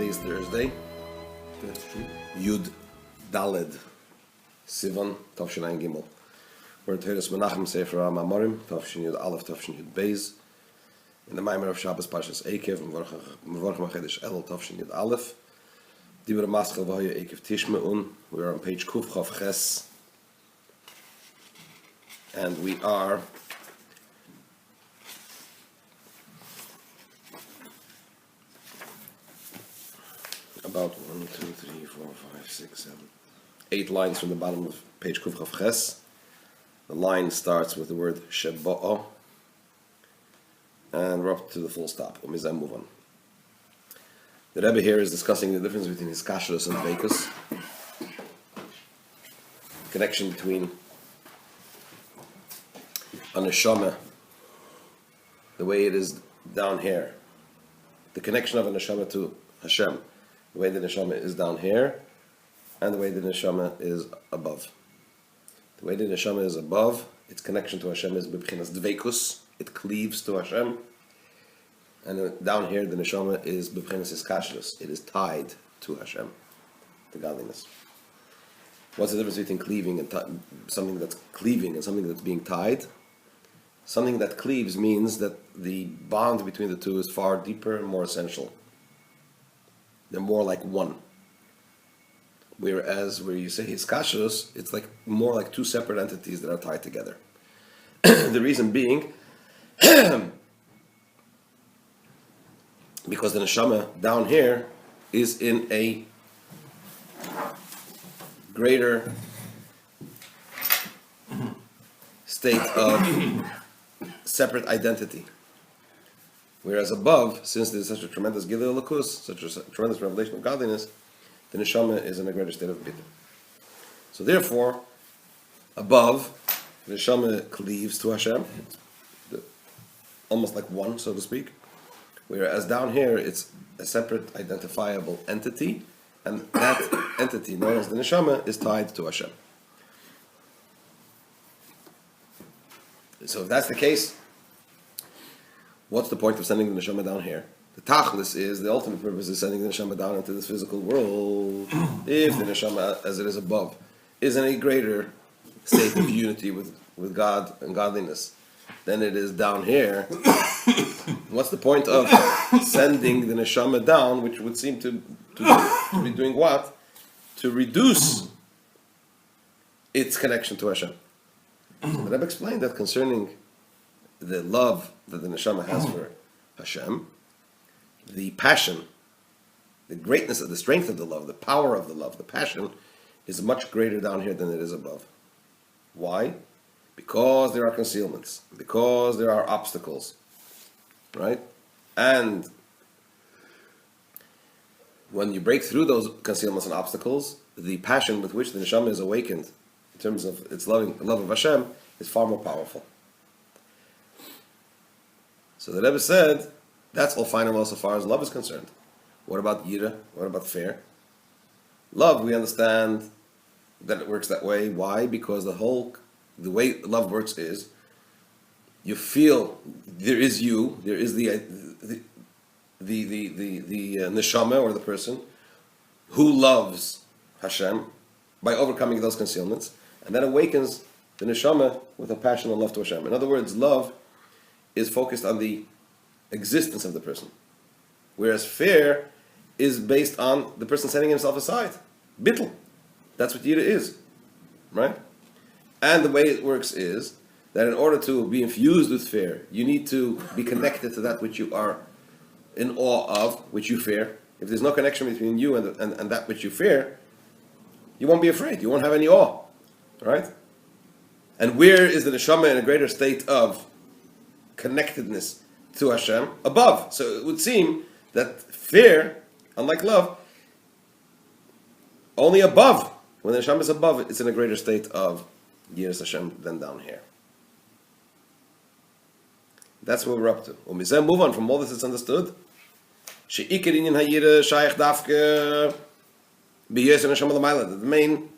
Today's Thursday. That's true. Yud Daled Sivan Tavshin Ein Gimel. We're in Teres Menachem Sefer Mamarim Tavshin Yud Aleph Tavshin Yud Beis. In the Mamar of Shabbos Parshas Eikev Mamar Vehaya Eikev Tishme'un Yud Aleph. Mamar Vehaya Eikev Tishme'un. We are on page Kuf Chav Ches, and we are about 1, 2, 3, 4, 5, 6, 7, 8 lines from the bottom of page Kuf Chav Ches. The line starts with the word Shebo'o, and we're up to the full stop. Umizem move on. The Rebbe here is discussing the difference between Hiskashrus and Dveikus, connection between a neshama, the way it is down here, the connection of a neshama to Hashem, the way the neshama is down here, and the way the neshama is above. The way the neshama is above, its connection to Hashem is b'bchinas dveikus, it cleaves to Hashem, and down here the neshama is b'bchinas hiskashrus, it is tied to Hashem, to godliness. What's the difference between cleaving and something that's cleaving and something that's being tied? Something that cleaves means that the bond between the two is far deeper and more essential. They're more like one. Whereas where you say hiskashrus, it's like more like two separate entities that are tied together. The reason being, because the neshama down here is in a greater state of separate identity. Whereas above, since there's such a tremendous Gilui Elokus, such a tremendous revelation of godliness, the neshama is in a greater state of bitter. So therefore, above, the neshama cleaves to Hashem, almost like one, so to speak. Whereas down here, it's a separate identifiable entity, and that entity, known as the neshama, is tied to Hashem. So if that's the case, what's the point of sending the neshama down here? The tachlis is, the ultimate purpose is sending the neshama down into this physical world. If the neshama, as it is above, is in a greater state of unity with God and godliness than it is down here, what's the point of sending the neshama down, which would seem to be doing what? To reduce its connection to Hashem. So the Rebbe explained that concerning the love that the neshama has for Hashem, the passion, the greatness of the strength of the love, the power of the love, the passion is much greater down here than it is above. Why? Because there are concealments, because there are obstacles, right? And when you break through those concealments and obstacles, the passion with which the neshama is awakened in terms of its love of Hashem is far more powerful. So the Rebbe said, that's all fine and well so far as love is concerned. What about yira? What about fear? Love, we understand that it works that way. Why? Because the way love works is, you feel there is you, there is the neshama or the person who loves Hashem by overcoming those concealments, and that awakens the neshama with a passion and love to Hashem. In other words, love is focused on the existence of the person, whereas fear is based on the person setting himself aside. Bittul. That's what yira is, right? And the way it works is that in order to be infused with fear, you need to be connected to that which you are in awe of, which you fear. If there's no connection between you and that which you fear, you won't be afraid. You won't have any awe, right? And where is the neshama in a greater state of connectedness to Hashem? Above. So it would seem that fear, unlike love, only above. When the neshama is above, it's in a greater state of yiras Hashem than down here. That's what we're up to. Move on from all this. It's understood. The main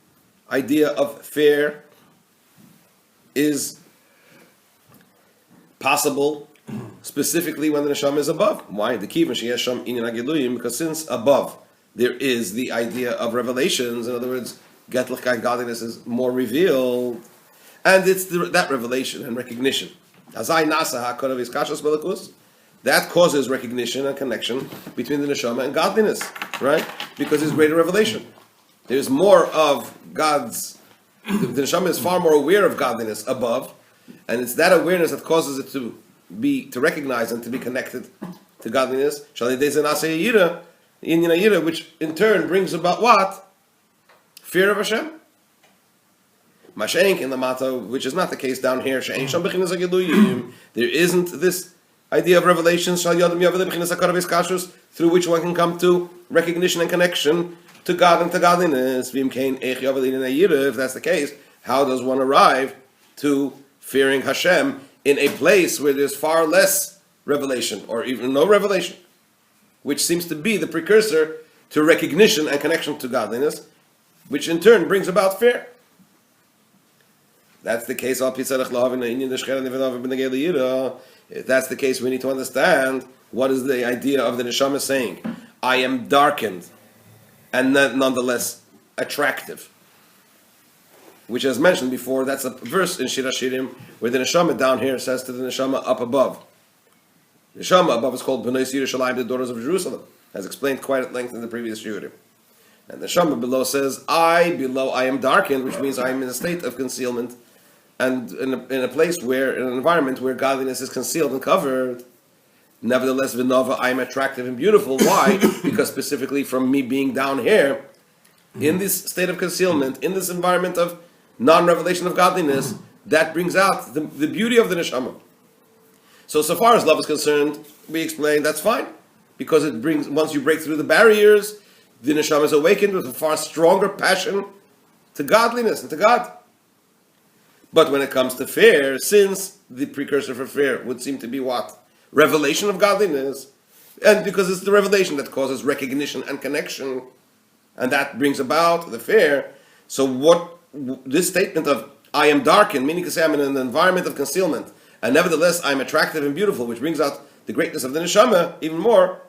idea of fear is possible specifically when the neshama is above. Why? The kivan sheyesham inyan hagiluyim, because since above there is the idea of revelations. In other words, getlichkeit, godliness is more revealed, and it's that revelation and recognition. Azai nasa hakorav iskashos belakus. That causes recognition and connection between the neshama and godliness, right? Because there's greater revelation. There's more of God's. The neshama is far more aware of godliness above, and it's that awareness that causes it to recognize and to be connected to godliness. Which in turn brings about what? Fear of Hashem. Mashenk in the mata, which is not the case down here. There isn't this idea of revelations through which one can come to recognition and connection to God and to godliness. If that's the case, how does one arrive to fearing Hashem in a place where there's far less revelation, or even no revelation, which seems to be the precursor to recognition and connection to godliness, which in turn brings about fear? That's the case. If that's the case, we need to understand what is the idea of the neshama saying, I am darkened and nonetheless attractive. Which, as mentioned before, that's a verse in Shir HaShirim where the neshama down here says to the neshama up above. The neshama above is called B'nai Yerushalayim, the daughters of Jerusalem, as explained quite at length in the previous Shiurim. And the neshama below says, I am darkened, which means I am in a state of concealment, and in a place where, in an environment where godliness is concealed and covered. Nevertheless, Vinova, I am attractive and beautiful. Why? Because specifically from me being down here, in this state of concealment, in this environment of non-revelation of godliness, that brings out the beauty of the neshama. So far as love is concerned, we explained that's fine, because it brings, once you break through the barriers, the neshama is awakened with a far stronger passion to godliness and to God. But when it comes to fear, since the precursor for fear would seem to be what? Revelation of godliness, and because it's the revelation that causes recognition and connection, and that brings about the fear. So what this statement of I am darkened, meaning to say I'm in an environment of concealment, and nevertheless I'm attractive and beautiful, which brings out the greatness of the neshama even more.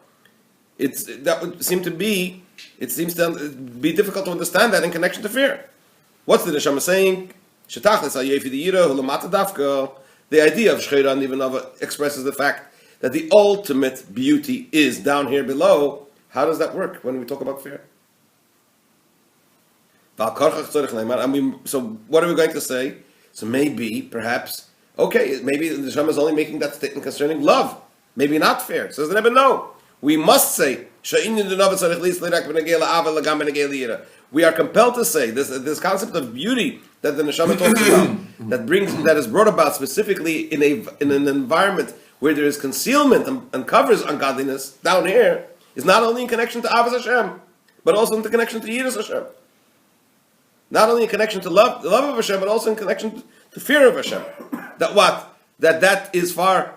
That would seem to be, it seems to be difficult to understand that in connection to fear. What's the neshama saying? The idea of Shcheira and Ivanova expresses the fact that the ultimate beauty is down here below. How does that work when we talk about fear? So what are we going to say? So maybe, perhaps, maybe the Neshama is only making that statement concerning love. Maybe not fear. Says the Rebbe, no. We must say, we are compelled to say this concept of beauty that the neshama talks about, that is brought about specifically in an environment where there is concealment and covers ungodliness down here, is not only in connection to Avos Hashem, but also in the connection to Yiras Hashem. Not only in connection to love, the love of Hashem, but also in connection to fear of Hashem. That is far,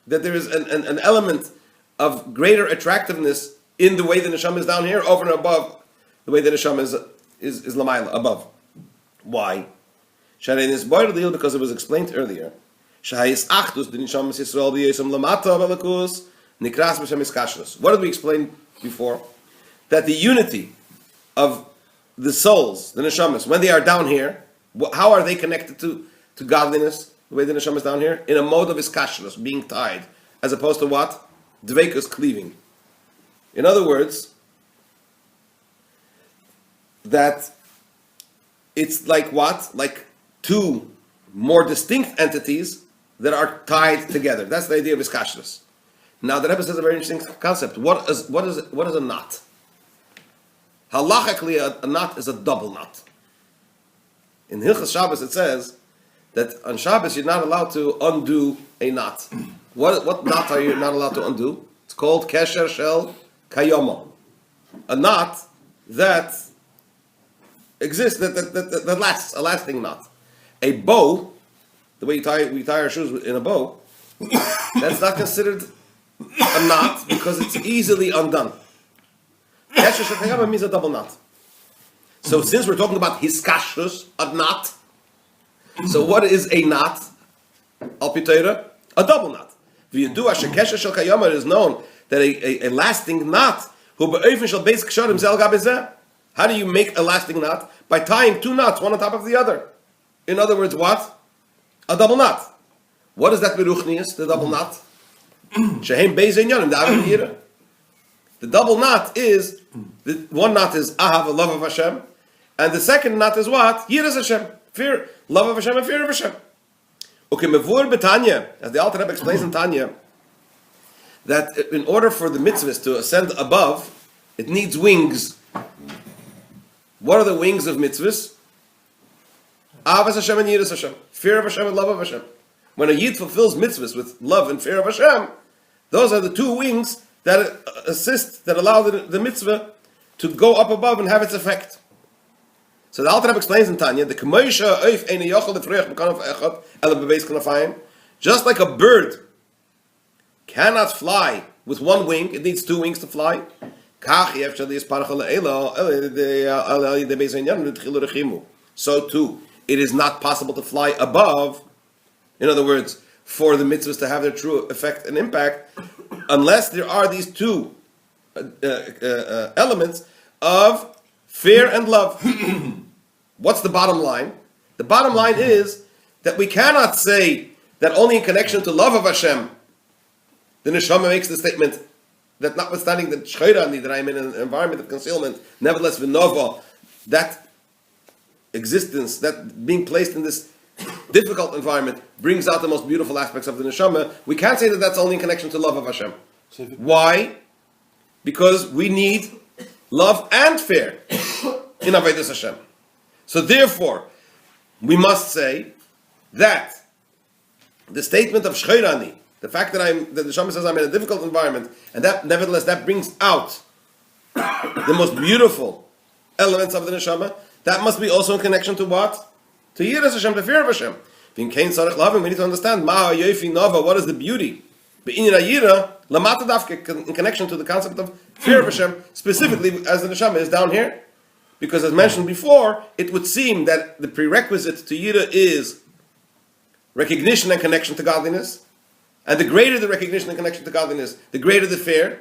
that there is an element of greater attractiveness in the way the neshama is down here, over and above the way the neshama is lamayla, above. Why? Because it was explained earlier. What did we explain before? That the unity of the souls, the neshamas, when they are down here, how are they connected to godliness, the way the neshama is down here? In a mode of iskashrus, being tied, as opposed to what? Dveikus, cleaving. In other words, that it's like what? Like two more distinct entities that are tied together. That's the idea of iskashrus. Now the Rebbe says a very interesting concept. What is a knot? Halachically, a knot is a double knot. In Hilchas Shabbos it says that on Shabbos you're not allowed to undo a knot. What knot are you not allowed to undo? It's called kesher shel kayoma. A knot that exists, that lasts, a lasting knot. A bow, the way we tie our shoes in a bow, that's not considered a knot because it's easily undone. Kesher shel kayoma means a double knot. So since we're talking about hiskashrus, a knot, so what is a knot? Al pi Torah, a double knot. V'yadu ashekesha shel kayama, it is known that a lasting knot, hu be'ofen shel beis ksharim zel gabezeh. How do you make a lasting knot? By tying two knots, one on top of the other. In other words, what? A double knot. What is that beruchnius, the double knot? Shehem beis inyanim, the Avim Yira. The double knot is, one knot is ahav, love of Hashem, and the second knot is what? Yiras Hashem, fear, love of Hashem and fear of Hashem. Okay, mevur betanya, as the Alter Rebbe explains in Tanya, that in order for the mitzvahs to ascend above, it needs wings. What are the wings of mitzvahs? Avas Hashem and Yiras Hashem, fear of Hashem and love of Hashem. When a yid fulfills mitzvahs with love and fear of Hashem, those are the two wings that assist, that allow the mitzvah to go up above and have its effect. So the Alter Rebbe explains in Tanya, the K'moisha oif eine yochel lefreich b'kanaf echad ele bebeis kanafayim, just like a bird cannot fly with one wing, it needs two wings to fly. So too, it is not possible to fly above. In other words, for the mitzvahs to have their true effect and impact, unless there are these two elements of fear and love. What's the bottom line? The bottom line is that we cannot say that only in connection to love of Hashem, the neshama makes the statement that notwithstanding the shcheirani, that I'm in an environment of concealment, nevertheless v'nova, that existence, that being placed in this difficult environment brings out the most beautiful aspects of the neshama. We can't say that that's only in connection to love of Hashem. Why? Because we need love and fear in Avodas Hashem. So therefore, we must say that the statement of shcheirani, the fact that the neshama says I'm in a difficult environment, and that nevertheless that brings out the most beautiful elements of the neshama, that must be also in connection to what? To Yiras Hashem, the fear of Hashem. We need to understand what is the beauty in connection to the concept of fear of Hashem, specifically as the neshama is down here. Because as mentioned before, it would seem that the prerequisite to Yira is recognition and connection to godliness. And the greater the recognition and connection to godliness, the greater the fear.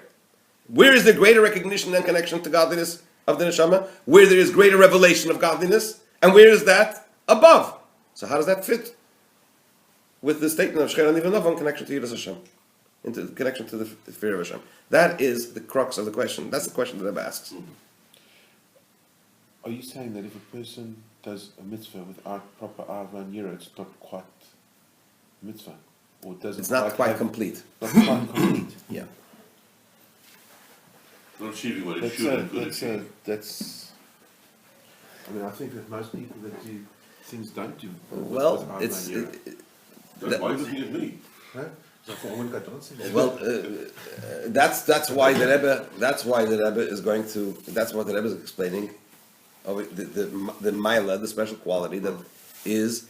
Where is the greater recognition and connection to godliness of the neshama? Where there is greater revelation of godliness. And where is that? Above. So how does that fit with the statement of Shcher Anivanov in connection to Yiras Hashem? Into connection to the fear of Hashem. That is the crux of the question. That's the question that Rebbe asks. Are you saying that if a person does a mitzvah without proper Ava and Yira, it's not quite mitzvah? Or doesn't it's not quite complete. Not quite complete. Yeah. Not achieving what it should. That's. I mean, I think that most people that do things don't do. Well, it's. Why does it me? Huh? Well, that's why the Rebbe. That's why the Rebbe is going to. That's what the Rebbe is explaining. The Maila, the special quality that is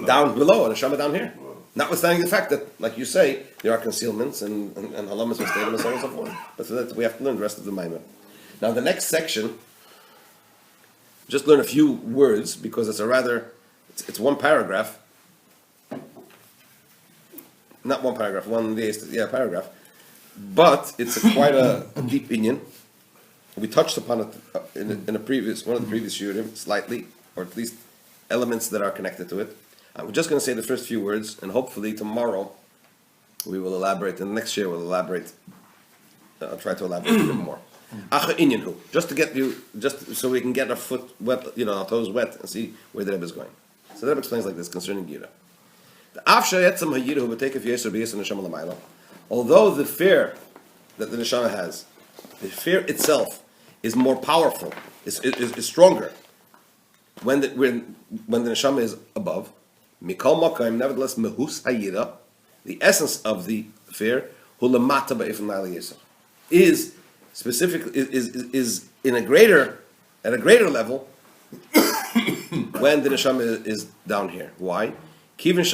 down below, and a Neshama down here. Wow. Notwithstanding the fact that, like you say, there are concealments and halamas and statement and so on and so forth. But for that, we have to learn the rest of the Maila. Now, the next section, just learn a few words because it's one paragraph. Not one paragraph, paragraph. But it's quite a deep opinion. We touched upon it in one of the previous shiurim, slightly, or at least elements that are connected to it. I'm just going to say the first few words, and hopefully tomorrow we will elaborate, and the next year we'll elaborate. I'll try to elaborate a bit more. Just to get you, just so we can get our foot wet, our toes wet, and see where the Rebbe is going. So the Rebbe explains like this concerning Gira. Although the fear that the neshama has, the fear itself is more powerful, is stronger when the neshama is above. Mikol Makayim, nevertheless, mehus hayira, the essence of the fear, hulamata ba'ifin la'aliyesa, is specifically is at a greater level when the neshama is down here. Why? Because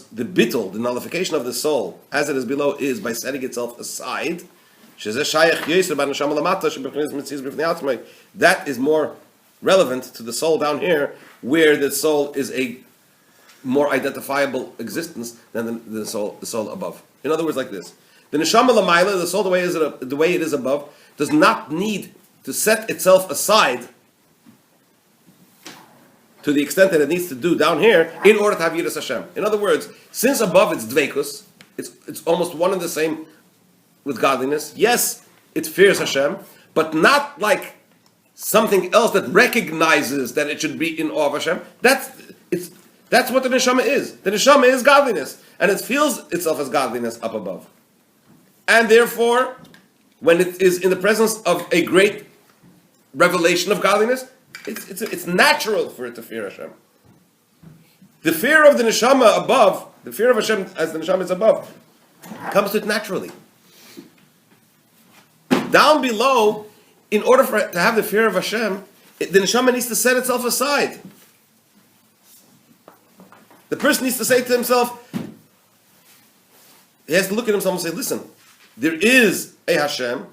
the bittul, the nullification of the soul, as it is below, is by setting itself aside. That is more relevant to the soul down here, where the soul is a more identifiable existence than the soul above. In other words, like this: the neshama l'mayla, the soul the way it is above, does not need to set itself aside to the extent that it needs to do down here in order to have Yiras Hashem. In other words, since above it's dveikus, it's almost one and the same with godliness. Yes, it fears Hashem, but not like something else that recognizes that it should be in awe of Hashem. That's what the neshama is. The neshama is godliness, and it feels itself as godliness up above. And therefore, when it is in the presence of a great revelation of godliness, it's natural for it to fear Hashem. The fear of the neshama above, the fear of Hashem as the neshama is above, comes to it naturally. Down below, in order for it to have the fear of Hashem, the neshama needs to set itself aside. The person needs to say to himself, he has to look at himself and say, listen, there is a Hashem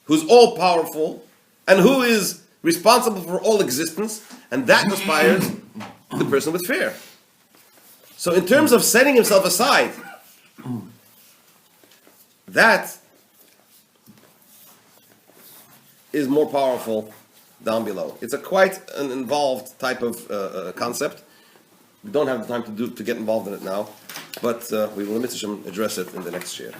who's all powerful and who is responsible for all existence, and that inspires the person with fear. So in terms of setting himself aside, that is more powerful down below. It's quite an involved type of concept. We don't have the time to get involved in it now, but we will address it in the next year.